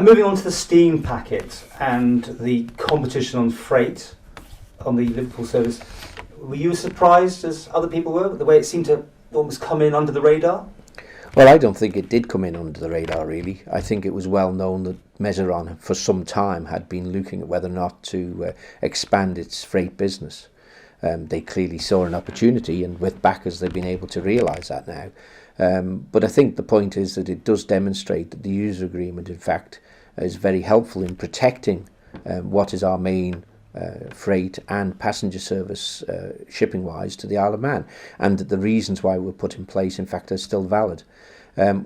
Moving on to the steam packet and the competition on freight on the Liverpool service, were you as surprised as other people were, the way it seemed to almost come in under the radar? Well, I don't think it did come in under the radar, really. I think it was well known that Mezeron for some time had been looking at whether or not to expand its freight business. They clearly saw an opportunity, and with backers they've been able to realise that now. But I think the point is that it does demonstrate that the user agreement, in fact, is very helpful in protecting what is our main freight and passenger service shipping-wise to the Isle of Man, and that the reasons why were put in place, in fact, are still valid.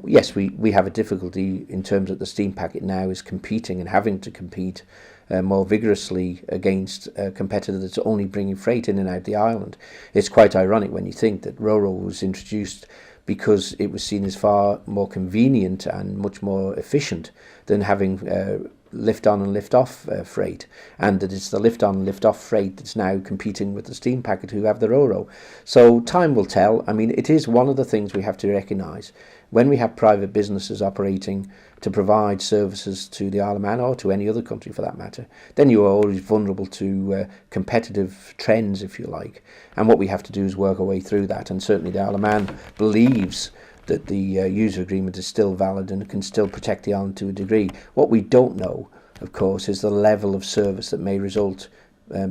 Yes, we have a difficulty in terms of the steam packet now is competing and having to compete more vigorously against a competitor that's only bringing freight in and out the island. It's quite ironic when you think that RoRo was introduced because it was seen as far more convenient and much more efficient than having lift-on and lift-off freight, and that it's the lift-on and lift-off freight that's now competing with the steam packet who have the RoRo. So time will tell. I mean, it is one of the things we have to recognise. When we have private businesses operating to provide services to the Isle of Man or to any other country for that matter, then you are always vulnerable to competitive trends, if you like. And what we have to do is work our way through that. And certainly the Isle of Man believes that the user agreement is still valid and can still protect the island to a degree. What we don't know, of course, is the level of service that may result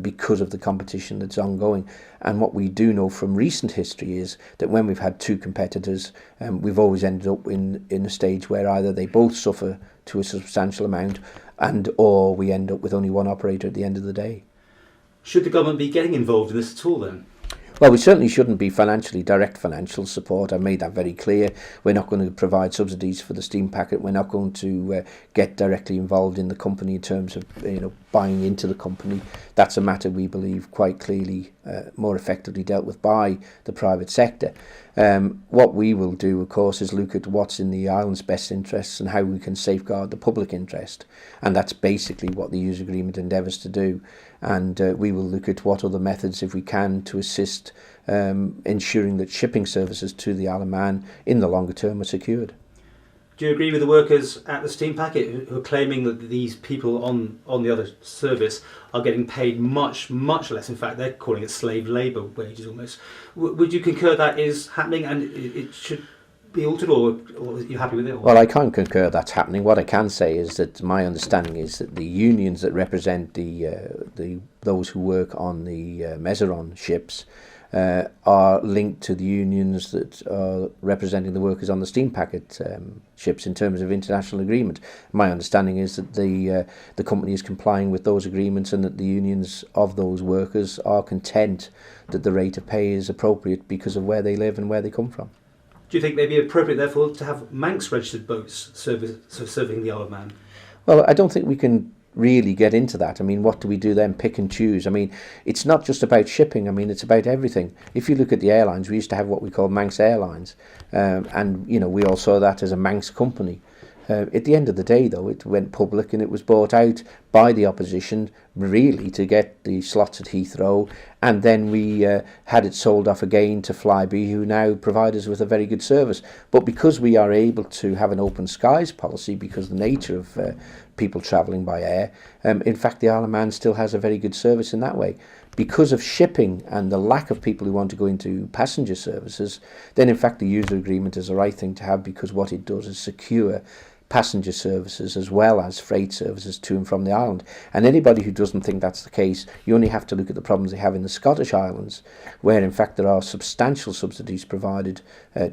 because of the competition that's ongoing. And what we do know from recent history is that when we've had two competitors, we've always ended up in a stage where either they both suffer to a substantial amount and or we end up with only one operator at the end of the day. Should the government be getting involved in this at all then? Well, we certainly shouldn't be direct financial support. I've made that very clear. We're not going to provide subsidies for the steam packet. We're not going to get directly involved in the company in terms of buying into the company. That's a matter we believe quite clearly more effectively dealt with by the private sector. What we will do, of course, is look at what's in the island's best interests and how we can safeguard the public interest. And that's basically what the user agreement endeavours to do. And we will look at what other methods, if we can, to assist ensuring that shipping services to the Isle of Man in the longer term are secured. Do you agree with the workers at the steam packet who are claiming that these people on the other service are getting paid much, much less? In fact, they're calling it slave labour wages almost. Would you concur that is happening and it should be altered, or are you happy with it? Well, I can't concur that's happening. What I can say is that my understanding is that the unions that represent those who work on the Mezeron ships are linked to the unions that are representing the workers on the steam packet ships in terms of international agreement. My understanding is that the company is complying with those agreements and that the unions of those workers are content that the rate of pay is appropriate because of where they live and where they come from. Do you think maybe appropriate, therefore, to have Manx registered boats serving the Isle of Man? Well, I don't think we can really get into that. I mean, what do we do then? Pick and choose. I mean, it's not just about shipping. I mean, it's about everything. If you look at the airlines, we used to have what we call Manx Airlines, and we all saw that as a Manx company. At the end of the day, though, it went public and it was bought out by the opposition, really, to get the slots at Heathrow, and then we had it sold off again to Flybe, who now provide us with a very good service. But because we are able to have an open skies policy, because of the nature of people travelling by air, in fact, the Isle of Man still has a very good service in that way. Because of shipping and the lack of people who want to go into passenger services, then in fact the user agreement is the right thing to have, because what it does is secure passenger services as well as freight services to and from the island. And anybody who doesn't think that's the case, you only have to look at the problems they have in the Scottish Islands, where in fact there are substantial subsidies provided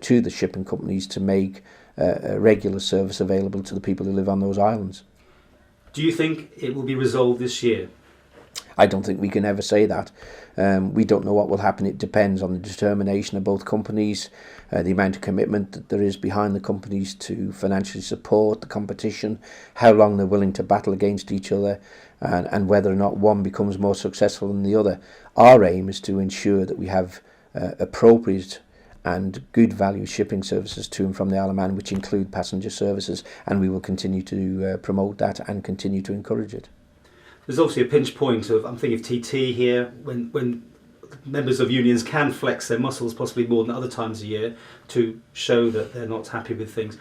to the shipping companies to make a regular service available to the people who live on those islands. Do you think it will be resolved this year? I don't think we can ever say that. We don't know what will happen. It depends on the determination of both companies, the amount of commitment that there is behind the companies to financially support the competition, how long they're willing to battle against each other, and whether or not one becomes more successful than the other. Our aim is to ensure that we have appropriate and good value shipping services to and from the Isle of Man, which include passenger services, and we will continue to promote that and continue to encourage it. There's obviously a pinch point of, I'm thinking of TT here, when members of unions can flex their muscles possibly more than other times a year to show that they're not happy with things.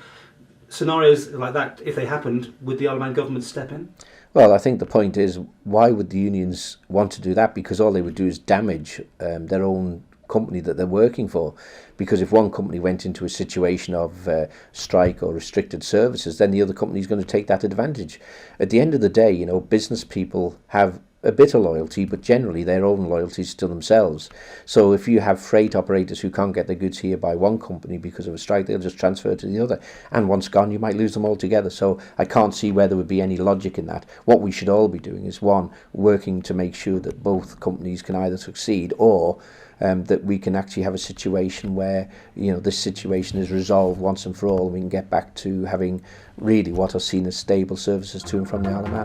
Scenarios like that, if they happened, would the Isle of Man government step in? Well, I think the point is, why would the unions want to do that? Because all they would do is damage their own company that they're working for. Because if one company went into a situation of strike or restricted services, then the other company is going to take that advantage. At the end of the day, you know, business people have a bit of loyalty, but generally their own loyalties to themselves. So if you have freight operators who can't get their goods here by one company because of a strike, they'll just transfer to the other. And once gone, you might lose them altogether. So I can't see where there would be any logic in that. What we should all be doing is, one, working to make sure that both companies can either succeed, or that we can actually have a situation where, you know, this situation is resolved once and for all, and we can get back to having really what are seen as stable services to and from the Isle of Man.